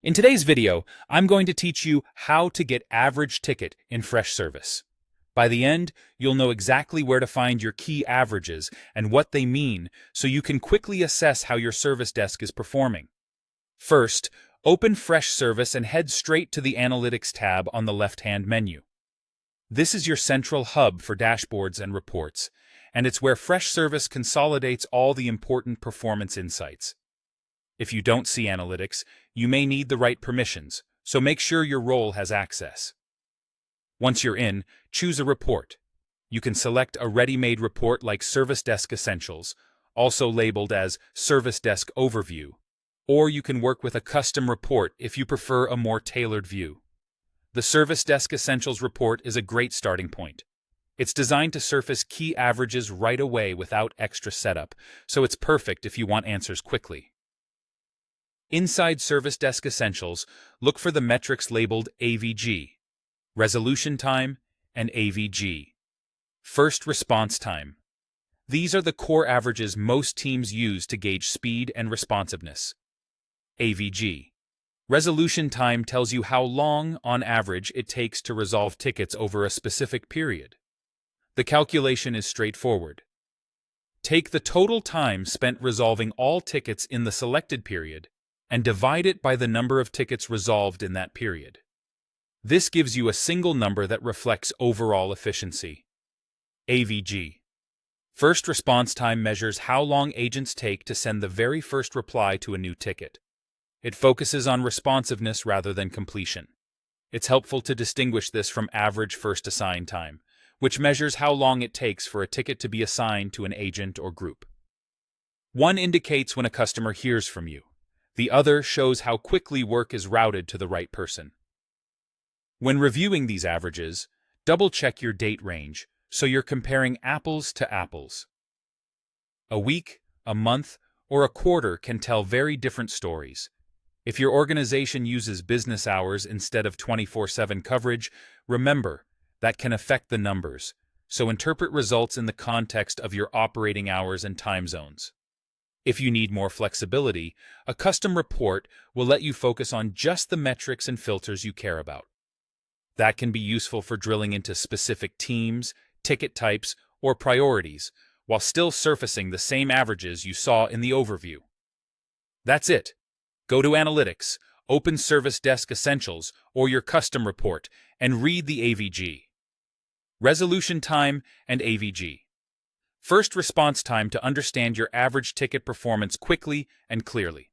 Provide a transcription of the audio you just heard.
In today's video, I'm going to teach you how to get average ticket in Freshservice. By the end, you'll know exactly where to find your key averages and what they mean so you can quickly assess how your service desk is performing. First, open Freshservice and head straight to the Analytics tab on the left-hand menu. This is your central hub for dashboards and reports, and it's where Freshservice consolidates all the important performance insights. If you don't see Analytics, you may need the right permissions, so make sure your role has access. Once you're in, choose a report. You can select a ready-made report like Service Desk Essentials, also labeled as Service Desk Overview, or you can work with a custom report if you prefer a more tailored view. The Service Desk Essentials report is a great starting point. It's designed to surface key averages right away without extra setup, so it's perfect if you want answers quickly. Inside Service Desk Essentials, look for the metrics labeled AVG, Resolution Time, and AVG, First Response Time. These are the core averages most teams use to gauge speed and responsiveness. AVG, Resolution Time, tells you how long, on average, it takes to resolve tickets over a specific period. The calculation is straightforward. Take the total time spent resolving all tickets in the selected period and divide it by the number of tickets resolved in that period. This gives you a single number that reflects overall efficiency. AVG, First Response Time, measures how long agents take to send the very first reply to a new ticket. It focuses on responsiveness rather than completion. It's helpful to distinguish this from average first assign time, which measures how long it takes for a ticket to be assigned to an agent or group. One indicates when a customer hears from you. The other shows how quickly work is routed to the right person. When reviewing these averages, double-check your date range so you're comparing apples to apples. A week, a month, or a quarter can tell very different stories. If your organization uses business hours instead of 24/7 coverage, remember that can affect the numbers, so interpret results in the context of your operating hours and time zones. If you need more flexibility, a custom report will let you focus on just the metrics and filters you care about. That can be useful for drilling into specific teams, ticket types, or priorities, while still surfacing the same averages you saw in the overview. That's it. Go to Analytics, open Service Desk Essentials or your custom report, and read the AVG, Resolution Time, and AVG, First Response Time, to understand your average ticket performance quickly and clearly.